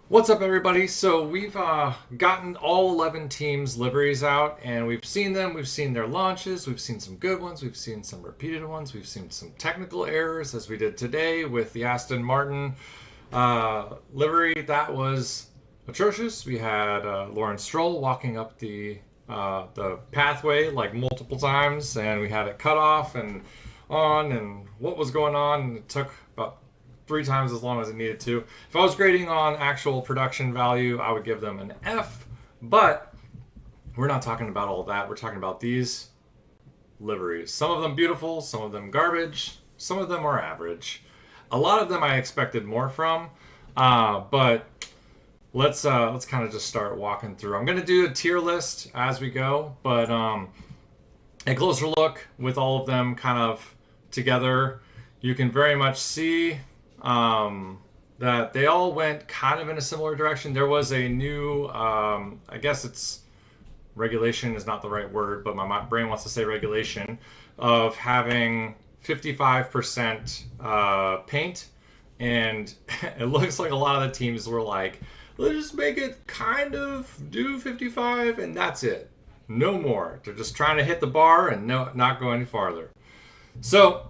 What's up, everybody? So we've gotten all 11 teams' liveries out, and we've seen them. We've seen their launches. We've seen some good ones. We've seen some repeated ones. We've seen some technical errors, as we did today with the Aston Martin livery. That was atrocious. We had Lawrence Stroll walking up the pathway like multiple times, and we had it cut off and on, and what was going on. And it took about three times as long as it needed to. If I was grading on actual production value, I would give them an F, but we're not talking about all that. We're talking about these liveries. Some of them beautiful, some of them garbage, some of them are average. A lot of them I expected more from, but let's kind of just start walking through. I'm gonna do a tier list as we go, but a closer look with all of them kind of together, you can very much see that they all went kind of in a similar direction. There was a new, I guess it's regulation is not the right word, but my brain wants to say regulation, of having 55% paint. And it looks like a lot of the teams were like, let's just make it kind of do 55 and that's it. No more. They're just trying to hit the bar and not go any farther. So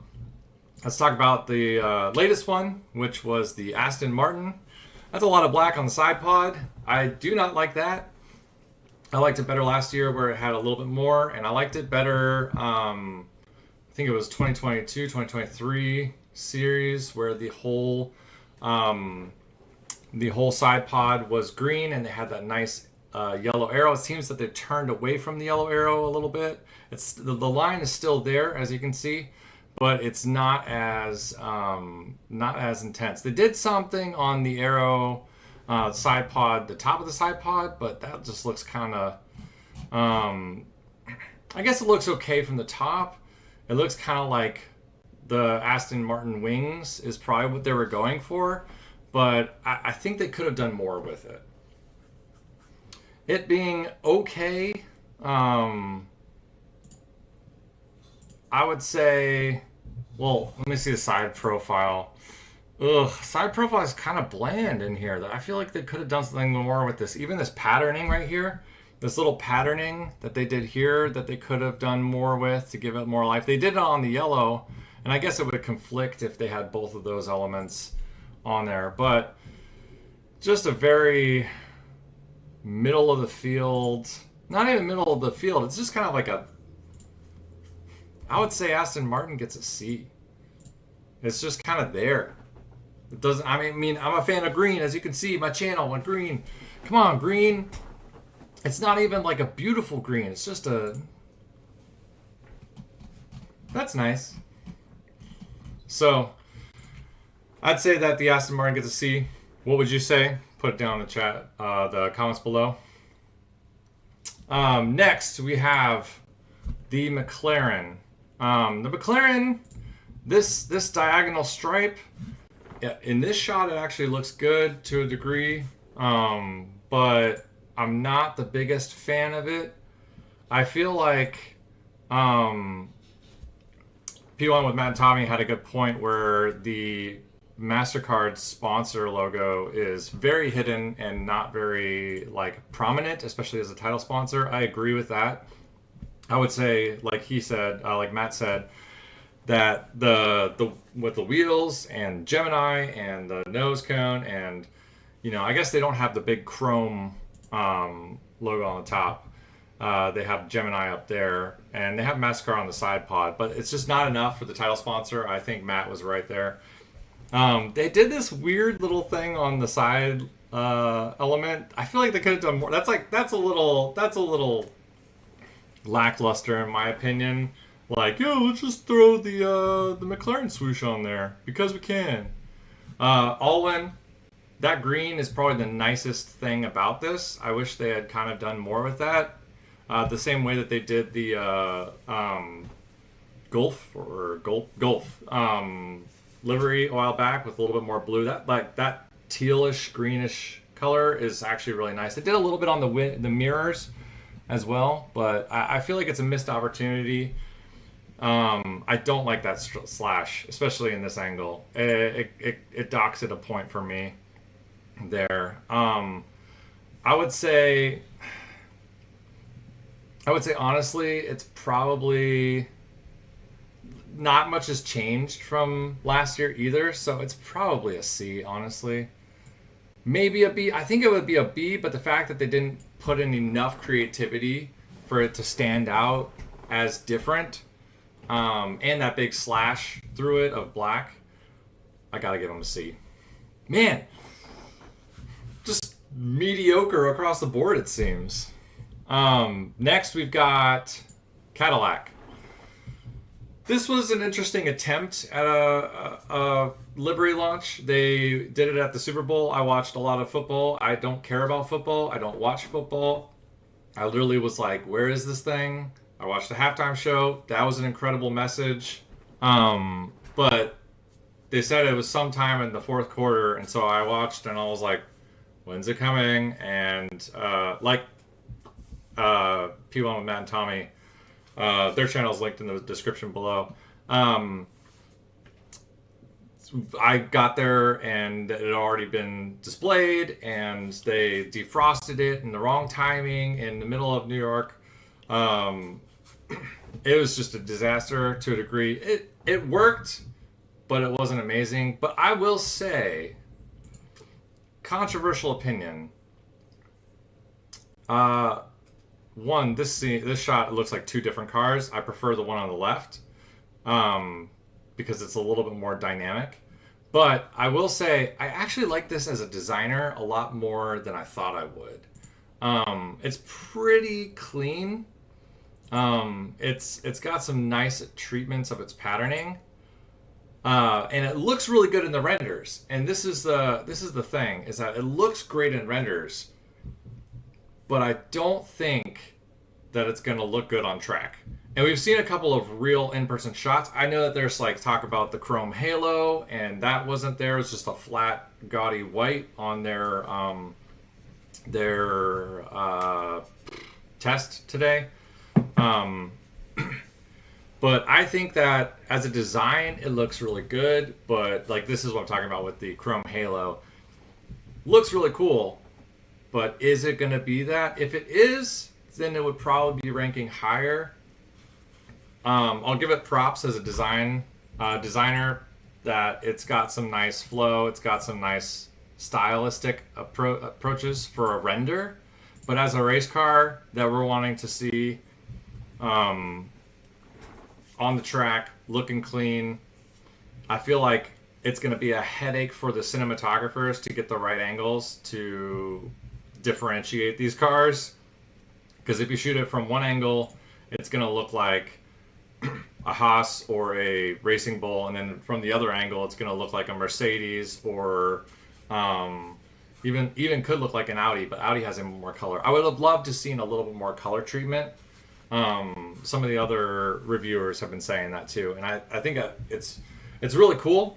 let's talk about the latest one, which was the Aston Martin. That's a lot of black on the side pod. I do not like that. I liked it better last year where it had a little bit more, and I liked it better, I think it was 2022, 2023 series where the whole side pod was green and they had that nice yellow arrow. It seems that they turned away from the yellow arrow a little bit. It's the line is still there, as you can see, but it's not as intense. They did something on the arrow side pod, the top of the side pod, but that just looks kind of. I guess it looks okay from the top. It looks kind of like the Aston Martin wings is probably what they were going for, but I think they could have done more with it. It being okay, I would say, well, let me see the side profile. Ugh, side profile is kind of bland in here. I feel like they could have done something more with this. Even this patterning right here, this little patterning that they did here that they could have done more with to give it more life. They did it on the yellow, and I guess it would conflict if they had both of those elements on there. But just a very middle of the field, not even middle of the field. It's just kind of like I would say Aston Martin gets a C. It's just kind of there. It doesn't. I mean, I'm a fan of green, as you can see. My channel went green. Come on, green. It's not even like a beautiful green. It's just a. That's nice. So, I'd say that the Aston Martin gets a C. What would you say? Put it down in the chat, the comments below. Next, we have the McLaren. The McLaren, this diagonal stripe, in this shot it actually looks good to a degree, but I'm not the biggest fan of it. I feel like P1 with Matt and Tommy had a good point where the MasterCard sponsor logo is very hidden and not very like prominent, especially as a title sponsor. I agree with that. I would say, like he said, like Matt said, that the with the wheels and Gemini and the nose cone and I guess they don't have the big chrome logo on the top. They have Gemini up there and they have MasterCard on the side pod, but it's just not enough for the title sponsor. I think Matt was right there. They did this weird little thing on the side element. I feel like they could have done more. That's a little lackluster in my opinion. Like, yo, let's just throw the McLaren swoosh on there because we can. Alwyn, that green is probably the nicest thing about this. I wish they had kind of done more with that. The same way that they did the Gulf livery a while back with a little bit more blue. That tealish greenish color is actually really nice. They did a little bit on the mirrors as well, but I feel like it's a missed opportunity. I don't like that slash, especially in this angle. It docks at a point for me. there. I would say, honestly, it's probably not much has changed from last year either. So it's probably a C, honestly. Maybe a B. I think it would be a B, but the fact that they didn't put in enough creativity for it to stand out as different, and that big slash through it of black, I gotta give them a C. Man, just mediocre across the board, it seems. Next, we've got Cadillac. This was an interesting attempt at a livery launch. They did it at the Super Bowl. I watched a lot of football. I don't care about football. I don't watch football. I literally was like, where is this thing? I watched the halftime show. That was an incredible message. But they said it was sometime in the fourth quarter. And so I watched and I was like, when's it coming? And P1 with Matt and Tommy, their channel is linked in the description below. I got there and it had already been displayed, and they defrosted it in the wrong timing in the middle of New York. It was just a disaster to a degree. It worked, but it wasn't amazing. But I will say, controversial opinion. One, this shot looks like two different cars. I prefer the one on the left, because it's a little bit more dynamic. But I will say, I actually like this as a designer a lot more than I thought I would. It's pretty clean. It's got some nice treatments of its patterning, and it looks really good in the renders. And this is the thing, is that it looks great in renders, but I don't think that it's going to look good on track. And we've seen a couple of real in-person shots. I know that there's like talk about the chrome halo, and that wasn't there. It's just a flat, gaudy white on their test today. But I think that as a design, it looks really good. But like, this is what I'm talking about with the chrome halo. Looks really cool, but is it going to be that? If it is, then it would probably be ranking higher. I'll give it props as a designer that it's got some nice flow. It's got some nice stylistic approaches for a render. But as a race car that we're wanting to see on the track, looking clean, I feel like it's going to be a headache for the cinematographers to get the right angles to differentiate these cars. Because if you shoot it from one angle, it's going to look like a Haas or a Racing Bull, and then from the other angle, it's going to look like a Mercedes, or even could look like an Audi, but Audi has more color. I would have loved to seen a little bit more color treatment. Some of the other reviewers have been saying that too, and I think it's really cool,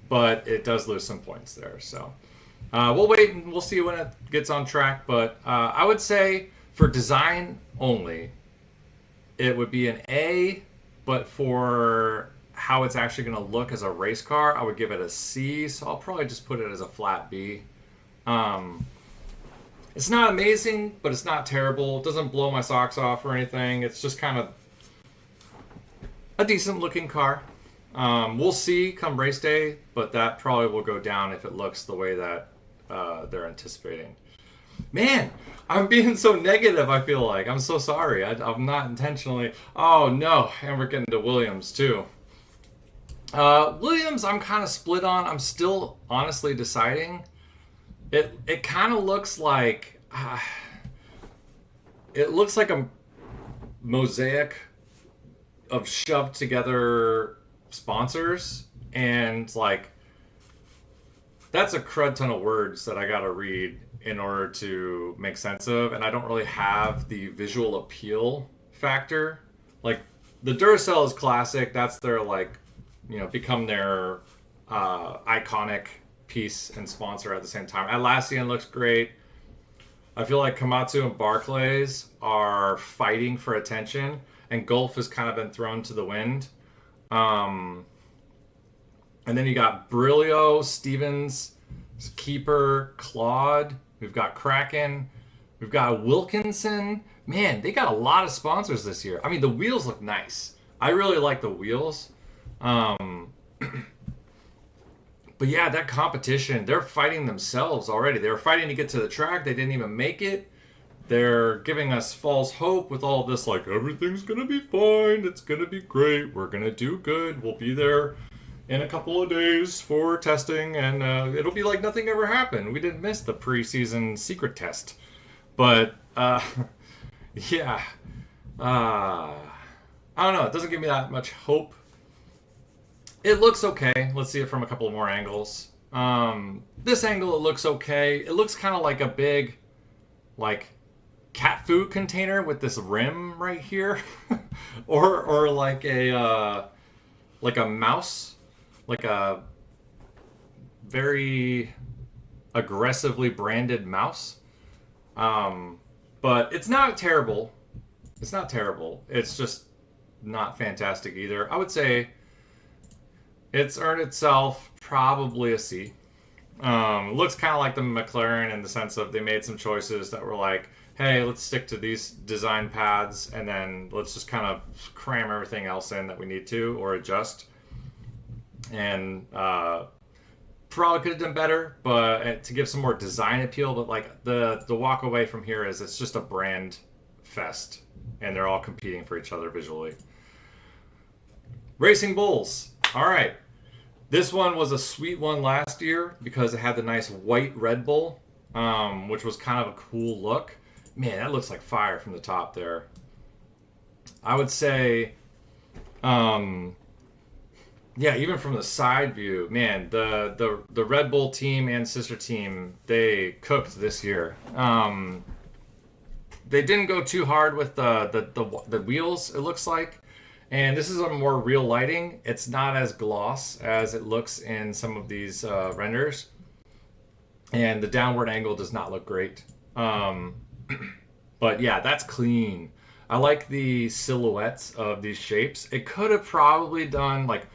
but it does lose some points there. So we'll wait and we'll see when it gets on track. But I would say for design only, it would be an A. But for how it's actually going to look as a race car, I would give it a C. So I'll probably just put it as a flat B. It's not amazing, but it's not terrible. It doesn't blow my socks off or anything. It's just kind of a decent looking car. We'll see come race day, but that probably will go down if it looks the way that they're anticipating. Man, I'm being so negative, I feel like. I'm so sorry. I'm not intentionally. Oh, no. And we're getting to Williams, too. Williams, I'm kind of split on. I'm still honestly deciding. It kind of looks like... it looks like a mosaic of shoved together sponsors. And, like, that's a crud ton of words that I gotta read in order to make sense of, and I don't really have the visual appeal factor. Like, the Duracell is classic. That's their, like, become their iconic piece and sponsor at the same time. Atlassian looks great. I feel like Komatsu and Barclays are fighting for attention, and Gulf has kind of been thrown to the wind. And then you got Brillo, Stevens, Keeper, Claude. We've got Kraken. We've got Wilkinson. Man, they got a lot of sponsors this year. I mean, the wheels look nice. I really like the wheels. Um, but yeah, that competition, they're fighting themselves already. They were fighting to get to the track. They didn't even make it. They're giving us false hope with all this, like, everything's going to be fine. It's going to be great. We're going to do good. We'll be there in a couple of days for testing, and it'll be like nothing ever happened. We didn't miss the preseason secret test. But, yeah. I don't know. It doesn't give me that much hope. It looks okay. Let's see it from a couple more angles. This angle, it looks okay. It looks kind of like a big, like, cat food container with this rim right here. or like a mouse. Like a very aggressively branded mouse. But it's not terrible. It's not terrible. It's just not fantastic either. I would say it's earned itself probably a C. Looks kind of like the McLaren in the sense of they made some choices that were like, hey, let's stick to these design paths and then let's just kind of cram everything else in that we need to or adjust. And probably could have done better, but to give some more design appeal. But like the walk away from here is it's just a brand fest, and they're all competing for each other visually. Racing Bulls. All right, this one was a sweet one last year because it had the nice white Red Bull, which was kind of a cool look. Man, that looks like fire from the top there. I would say. Yeah, even from the side view, man, the Red Bull team and sister team, they cooked this year. They didn't go too hard with the wheels, it looks like. And this is a more real lighting. It's not as gloss as it looks in some of these renders. And the downward angle does not look great. But yeah, that's clean. I like the silhouettes of these shapes. It could have probably done like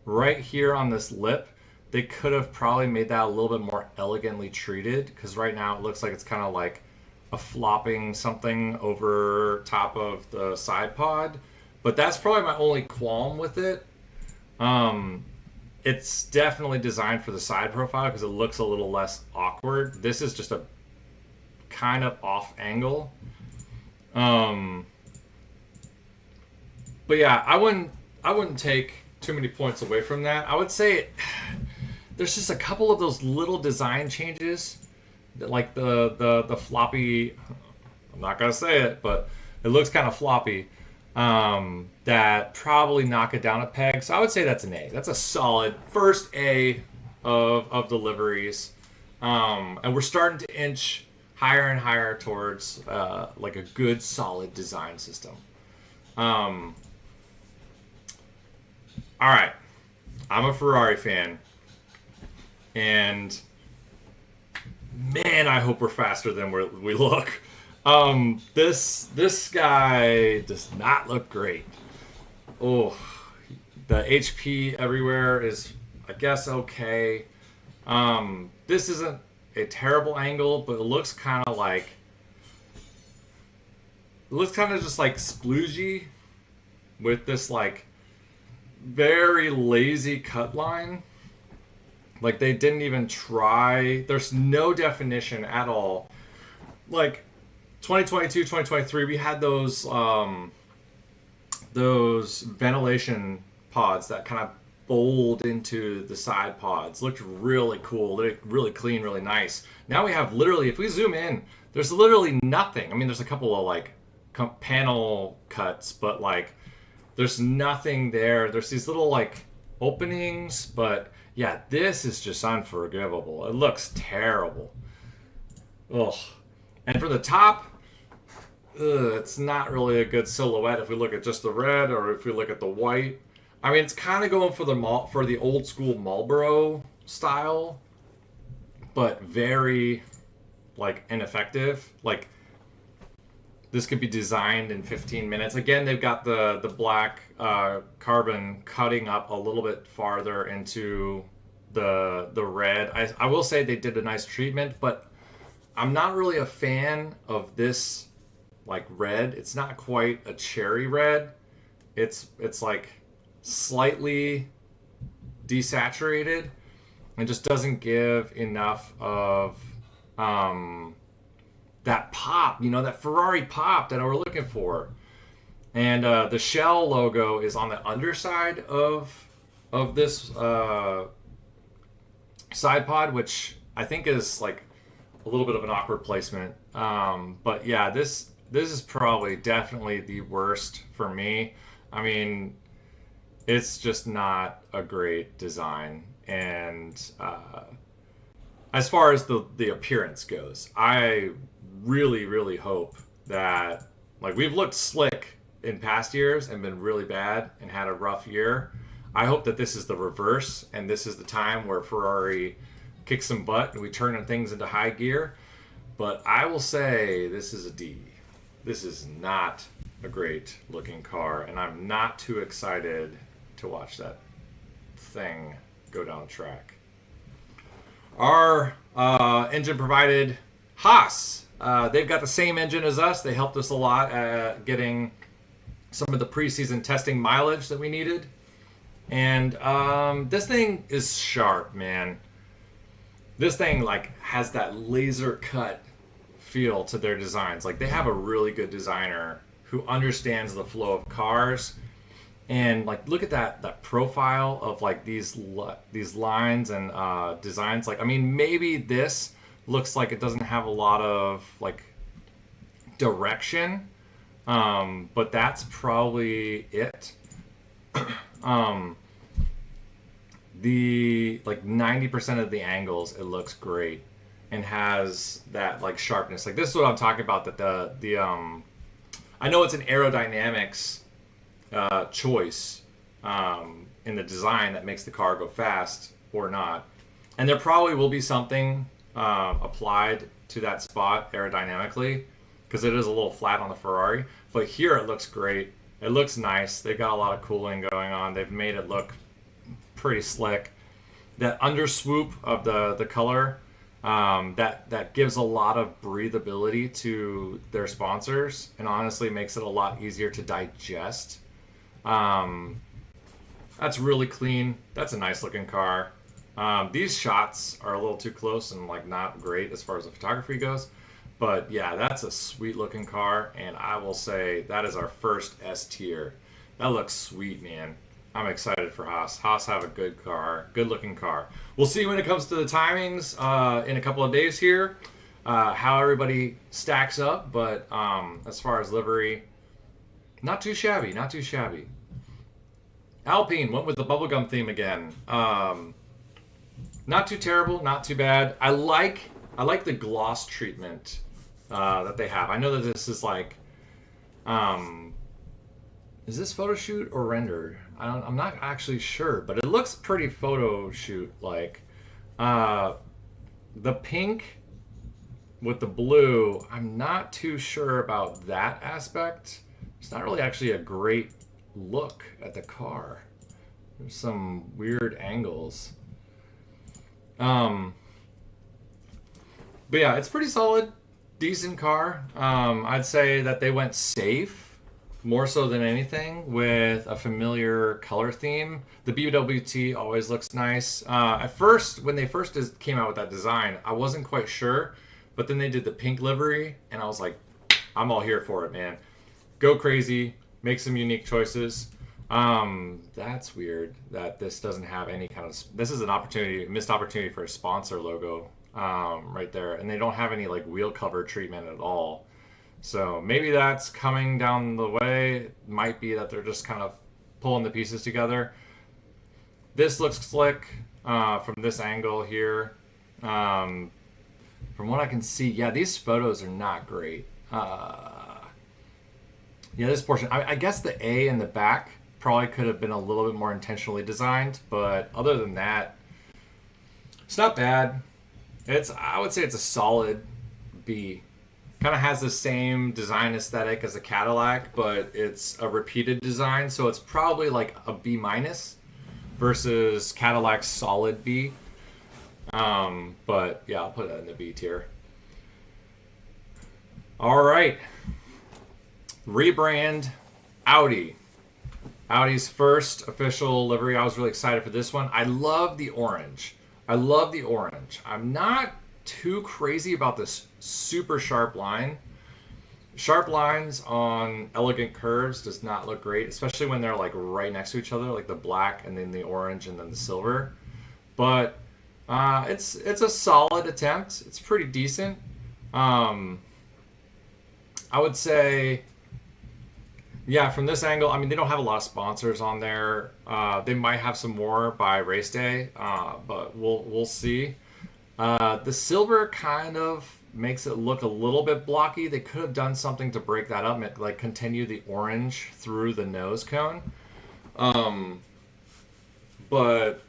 right here on this lip, they could have probably made that a little bit more elegantly treated, because right now it looks like it's kind of like a flopping something over top of the side pod. But that's probably my only qualm with it. It's definitely designed for the side profile because it looks a little less awkward. This is just a kind of off angle. But yeah, I wouldn't take too many points away from that. I would say there's just a couple of those little design changes, like the floppy. I'm not gonna say it, but it looks kind of floppy. That probably knock it down a peg. So I would say that's an A. That's a solid first A of the liveries, and we're starting to inch higher and higher towards like a good solid design system. All right, I'm a Ferrari fan, and man, I hope we're faster than we look. This guy does not look great. Oh, the HP everywhere is, I guess, okay. This isn't a terrible angle, but it looks kind of just like sploogey with this like very lazy cut line. Like they didn't even try. There's no definition at all. Like 2022, 2023, we had those ventilation pods that kind of fold into the side pods. Looked really cool, really clean, really nice. Now we have literally, if we zoom in, there's literally nothing. I mean, there's a couple of like panel cuts, but like there's nothing there. There's these little like openings, but yeah, this is just unforgivable. It looks terrible. Ugh. And for the top, it's not really a good silhouette if we look at just the red or if we look at the white. I mean, it's kind of going for the old school Marlboro style, but very like ineffective. Like this could be designed in 15 minutes. Again, they've got the black carbon cutting up a little bit farther into the red. I will say they did a nice treatment, but I'm not really a fan of this like red. It's not quite a cherry red. It's like slightly desaturated and just doesn't give enough of that pop, that Ferrari pop that we're looking for. And the shell logo is on the underside of this side pod, which I think is like a little bit of an awkward placement. But yeah, this is probably definitely the worst for me. I mean, it's just not a great design. And as far as the appearance goes, I really, really hope that, like, we've looked slick in past years and been really bad and had a rough year. I hope that this is the reverse, and this is the time where Ferrari kicks some butt and we turn things into high gear. But I will say this is a D. This is not a great looking car, and I'm not too excited to watch that thing go down the track. Our engine provided Haas. They've got the same engine as us. They helped us a lot at getting some of the preseason testing mileage that we needed. And this thing is sharp, man. This thing like has that laser cut feel to their designs. Like, they have a really good designer who understands the flow of cars. And like, look at that profile of like these lines and designs. Like, I mean, maybe this looks like it doesn't have a lot of like direction, but that's probably it. The like 90% of the angles, it looks great and has that like sharpness. Like, this is what I'm talking about. That the I know it's an aerodynamics choice in the design that makes the car go fast or not, and there probably will be something applied to that spot aerodynamically, because it is a little flat on the Ferrari. But here it looks great. It looks nice. They've got a lot of cooling going on. They've made it look pretty slick. That underswoop of the color, that gives a lot of breathability to their sponsors, and honestly makes it a lot easier to digest. That's really clean. That's a nice looking car. These shots are a little too close and like not great as far as the photography goes. But yeah, that's a sweet looking car, and I will say that is our first S tier. That looks sweet, man. I'm excited for Haas. Haas have a good car, good looking car. We'll see when it comes to the timings in a couple of days here, how everybody stacks up. But as far as livery, not too shabby, not too shabby. Alpine went with the bubblegum theme again. Not too terrible, not too bad. I like the gloss treatment that they have. I know that this is like, is this photo shoot or rendered? I'm not actually sure, but it looks pretty photo shoot like. The pink with the blue, I'm not too sure about that aspect. It's not really actually a great look at the car. There's some weird angles. But yeah, it's pretty solid, decent car. I'd say that they went safe more so than anything with a familiar color theme. The BWT always looks nice. At first, when they first came out with that design, I wasn't quite sure, but then they did the pink livery, and I was like, I'm all here for it, man. Go crazy, make some unique choices. That's weird that this doesn't have any kind of. This is an missed opportunity for a sponsor logo right there, and they don't have any like wheel cover treatment at all. So maybe that's coming down the way. It might be that they're just kind of pulling the pieces together. This looks slick from this angle here. From what I can see, yeah, these photos are not great. Yeah, this portion, I guess the A in the back probably could have been a little bit more intentionally designed, but other than that, it's not bad. I would say it's a solid B. Kind of has the same design aesthetic as a Cadillac, but it's a repeated design, so it's probably like a B minus versus Cadillac's solid B. But yeah, I'll put that in the B tier. All right. Rebrand Audi. Audi's first official livery. I was really excited for this one. I love the orange. I love the orange. I'm not too crazy about this super sharp line. Sharp lines on elegant curves does not look great, especially when they're like right next to each other, like the black and then the orange and then the silver. But it's a solid attempt. It's pretty decent. I would say, yeah, from this angle, I mean, they don't have a lot of sponsors on there. They might have some more by race day, but we'll see. The silver kind of makes it look a little bit blocky. They could have done something to break that up, like continue the orange through the nose cone. But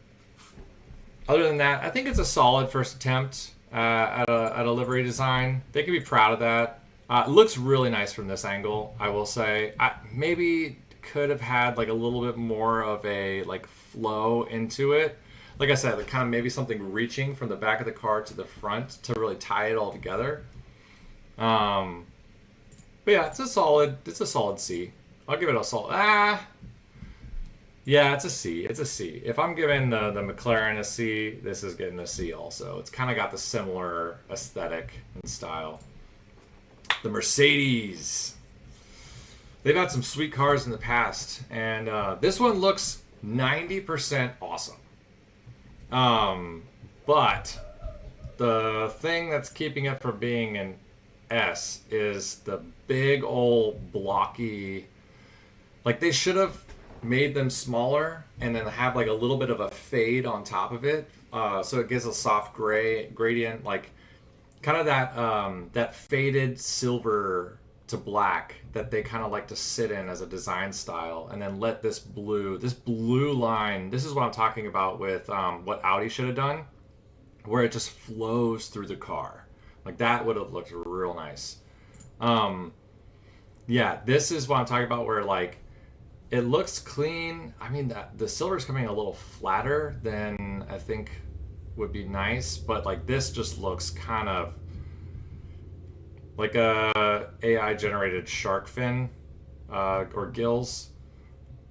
other than that, I think it's a solid first attempt at a livery design. They can be proud of that. It looks really nice from this angle, I will say. Maybe could have had like a little bit more of a like flow into it. Like I said, like kind of maybe something reaching from the back of the car to the front to really tie it all together. But yeah, it's a solid C. I'll give it a solid. Yeah, it's a C. It's a C. If I'm giving the McLaren a C, this is getting a C also. It's kind of got the similar aesthetic and style. The Mercedes. They've had some sweet cars in the past, and this one looks 90% awesome. But the thing that's keeping it from being an S is the big old blocky. Like they should have made them smaller and then have like a little bit of a fade on top of it, so it gives a soft gray gradient, like kind of that faded silver to black that they kind of like to sit in as a design style, and then let this blue line. This is what I'm talking about with what Audi should have done, where it just flows through the car. Like that would have looked real nice. Yeah, this is what I'm talking about, where like it looks clean. I mean, the silver's coming a little flatter than I think would be nice, but like this just looks kind of like a AI generated shark fin or gills.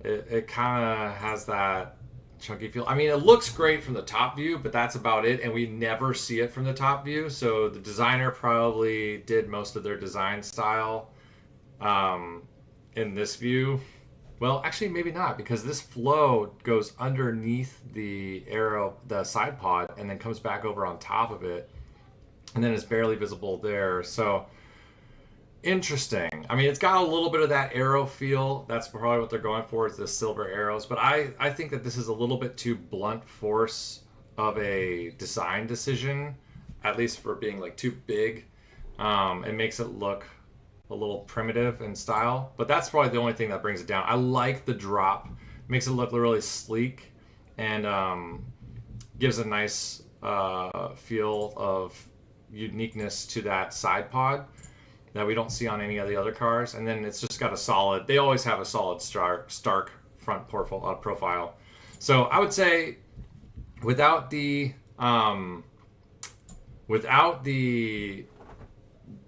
It kind of has that chunky feel. I mean, it looks great from the top view, but that's about it, and we never see it from the top view. So the designer probably did most of their design style in this view. Well, actually, maybe not, because this flow goes underneath the side pod, and then comes back over on top of it, and then it's barely visible there. So interesting. I mean, it's got a little bit of that arrow feel. That's probably what they're going for, is the silver arrows. But I think that this is a little bit too blunt force of a design decision, at least for being like too big. It makes it look a little primitive in style, but that's probably the only thing that brings it down. I like the drop. Makes it look really sleek, and gives a nice feel of uniqueness to that side pod that we don't see on any of the other cars. And then it's just got a solid, they always have a solid stark front profile. So I would say without the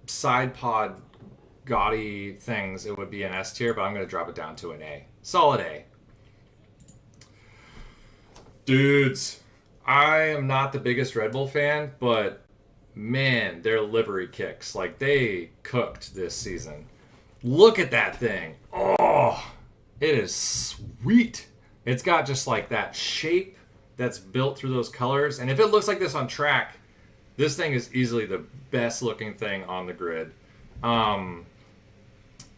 side pod gaudy things, it would be an S tier, but I'm going to drop it down to an A. Solid A. Dudes, I am not the biggest Red Bull fan, but man, their livery kicks, like they cooked this season. Look at that thing. Oh, it is sweet. It's got just like that shape that's built through those colors. And if it looks like this on track, this thing is easily the best looking thing on the grid.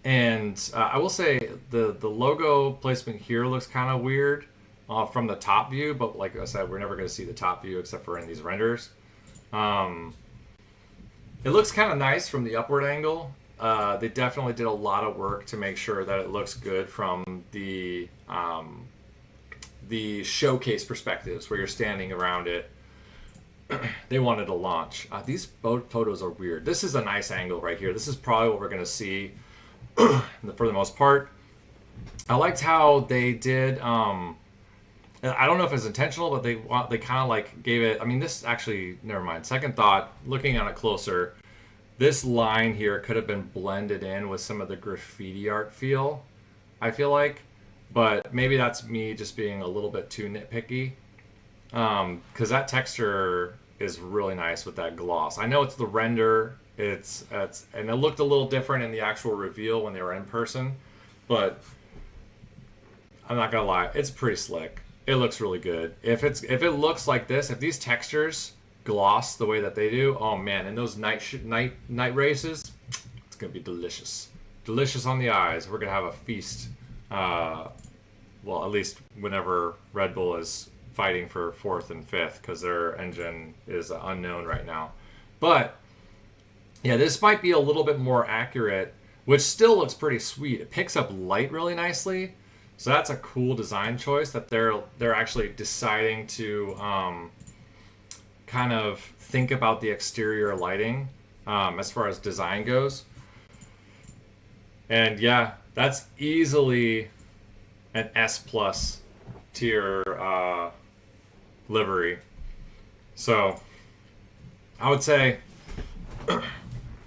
And I will say the logo placement here looks kind of weird from the top view, but like I said, we're never going to see the top view except for in these renders. It looks kind of nice from the upward angle. They definitely did a lot of work to make sure that it looks good from the showcase perspectives where you're standing around it. They wanted to launch. These photos are weird. This is a nice angle right here. This is probably what we're going to see for the most part. I liked how they did I don't know if it's intentional, but they kind of like gave it. I mean, this actually, never mind. Second thought, looking at it closer, this line here could have been blended in with some of the graffiti art feel, I feel like. But maybe that's me just being a little bit too nitpicky. Because that texture is really nice with that gloss. I know it's the render, and it looked a little different in the actual reveal when they were in person, but I'm not gonna lie, it's pretty slick. It looks really good. If it looks like this, if these textures gloss the way that they do, oh man, in those night races, it's gonna be delicious, delicious on the eyes. We're gonna have a feast. Well, at least whenever Red Bull is fighting for fourth and fifth, because their engine is unknown right now. But yeah, this might be a little bit more accurate, which still looks pretty sweet. It picks up light really nicely. So that's a cool design choice that they're actually deciding to kind of think about the exterior lighting as far as design goes. And yeah, that's easily an S plus tier livery. So I would say,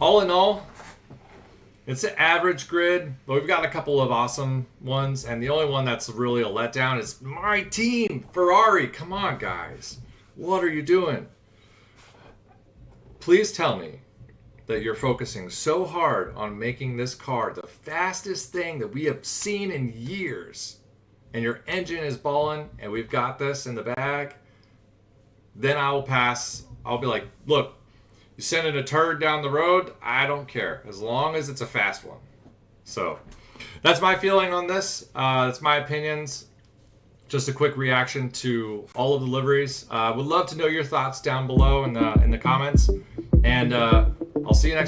all in all, it's an average grid, but we've got a couple of awesome ones, and the only one that's really a letdown is my team, Ferrari. Come on, guys. What are you doing? Please tell me that you're focusing so hard on making this car the fastest thing that we have seen in years, and your engine is balling, and we've got this in the bag. Then I will pass. I'll be like, look, you sending a turd down the road, I don't care, as long as it's a fast one. So that's my feeling on this. That's my opinions. Just a quick reaction to all of the liveries. Would love to know your thoughts down below in the comments. And I'll see you next